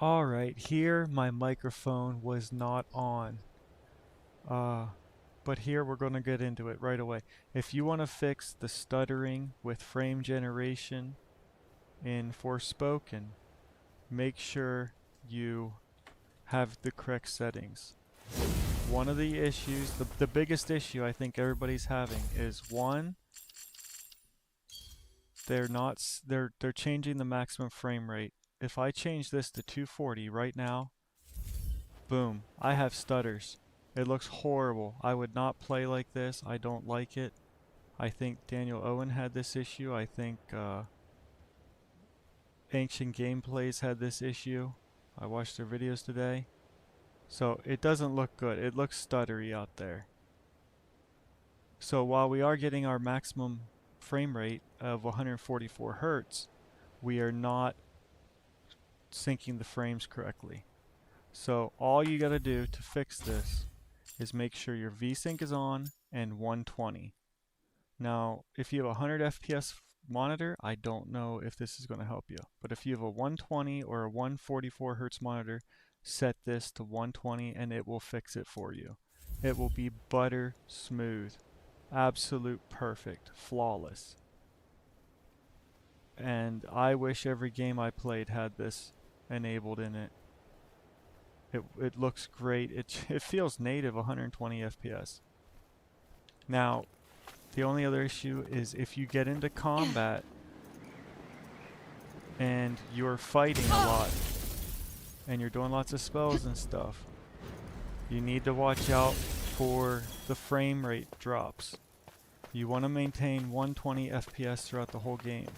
Alright, here my microphone was not on. But here we're going to get into it right away. If you want to fix the stuttering with frame generation in Forspoken, make sure you have the correct settings. One of the issues, the biggest issue I think everybody's having is one, they're changing the maximum frame rate. If I change this to 240 right now, boom, I have stutters. It looks horrible. I would not play like this. I don't like it. I think Daniel Owen had this issue. I think Ancient Gameplays had this issue. I watched their videos today. So it doesn't look good. It looks stuttery out there. So while we are getting our maximum frame rate of 144 Hertz, we are not syncing the frames correctly. So all you gotta do to fix this is make sure your VSync is on and 120. Now, if you have a 100 FPS monitor, I don't know if this is going to help you. But if you have a 120 or a 144 Hertz monitor, set this to 120 and it will fix it for you. It will be butter smooth, absolute perfect, flawless. And I wish every game I played had this enabled in it. It looks great. It feels native 120 FPS. Now, the only other issue is if you get into combat and you're fighting a lot and you're doing lots of spells and stuff, you need to watch out for the frame rate drops. You want to maintain 120 FPS throughout the whole game.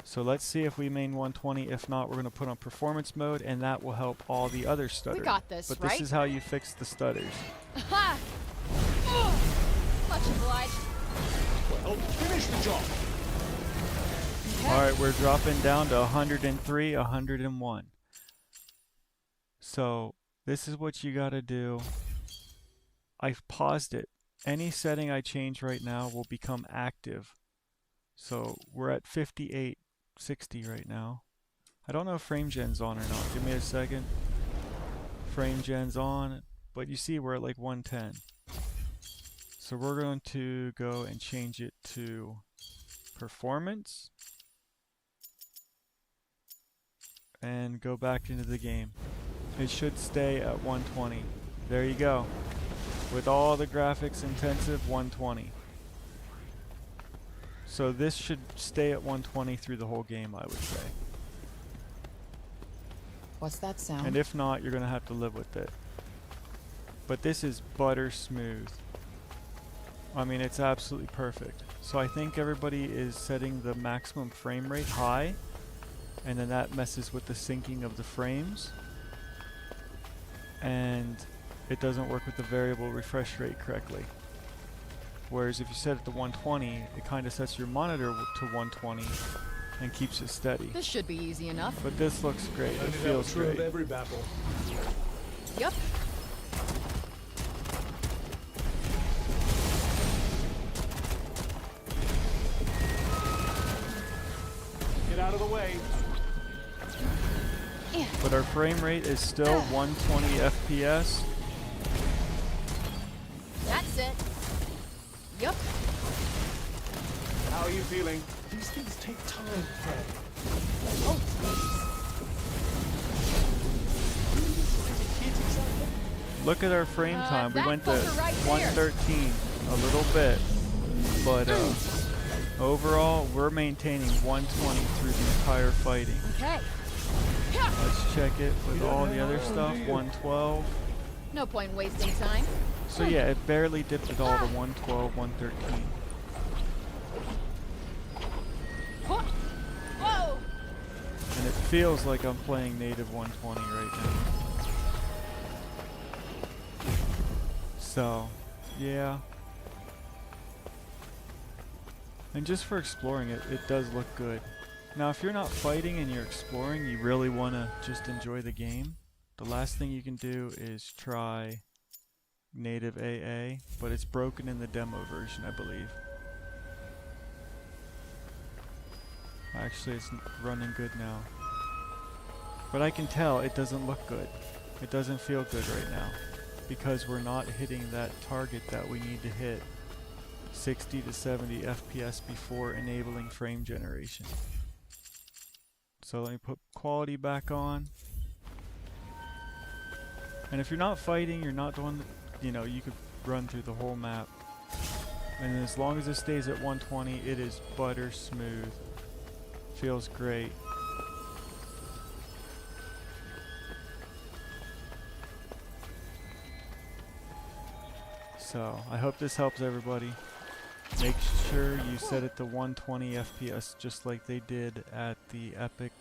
So let's see if we main 120. If not, we're going to put on performance mode, and that will help all the other stutters. We got this, but right? This is how you fix the stutters. Ha! Much obliged. Well, finish the job. Okay. Alright, we're dropping down to 103, 101. So this is what you got to do. I've paused it. Any setting I change right now will become active. So we're at 5860 right now. I don't know if frame gen's on or not. Give me a second. Frame gen's on, but you see we're at like 110. So we're going to go and change it to performance and go back into the game. It should stay at 120. There you go. With all the graphics intensive, 120. So this should stay at 120 through the whole game, I would say. What's that sound? And if not, you're going to have to live with it. But this is butter smooth. I mean, it's absolutely perfect. So I think everybody is setting the maximum frame rate high, and then that messes with the syncing of the frames. And it doesn't work with the variable refresh rate correctly. Whereas if you set it to 120, it kind of sets your monitor to 120 and keeps it steady. This should be easy enough. But this looks great. It feels True of great. every battle. Yep. Get out of the way. But our frame rate is still 120 FPS. That's it. Yep. How are you feeling? These things take time, Fred. Oh, Look at our frame time. We that went to fucker right there. 113 a little bit. But overall, we're maintaining 120 through the entire fighting. okay. Let's check it with all the other stuff. 112. No point wasting time. So yeah, it barely dipped at all to 112, 113. Whoa! And it feels like I'm playing native 120 right now. So, yeah. And just for exploring it, it does look good. Now if you're not fighting and you're exploring, you really want to just enjoy the game, the last thing you can do is try native AA, but it's broken in the demo version, I believe. Actually, it's running good now. But I can tell it doesn't look good. It doesn't feel good right now because we're not hitting that target that we need to hit, 60 to 70 FPS before enabling frame generation. So let me put quality back on. And if you're not fighting, you're not doing, you know, you could run through the whole map. And as long as it stays at 120, it is butter smooth. Feels great. So, I hope this helps everybody. Make sure you set it to 120 FPS just like they did at the Epic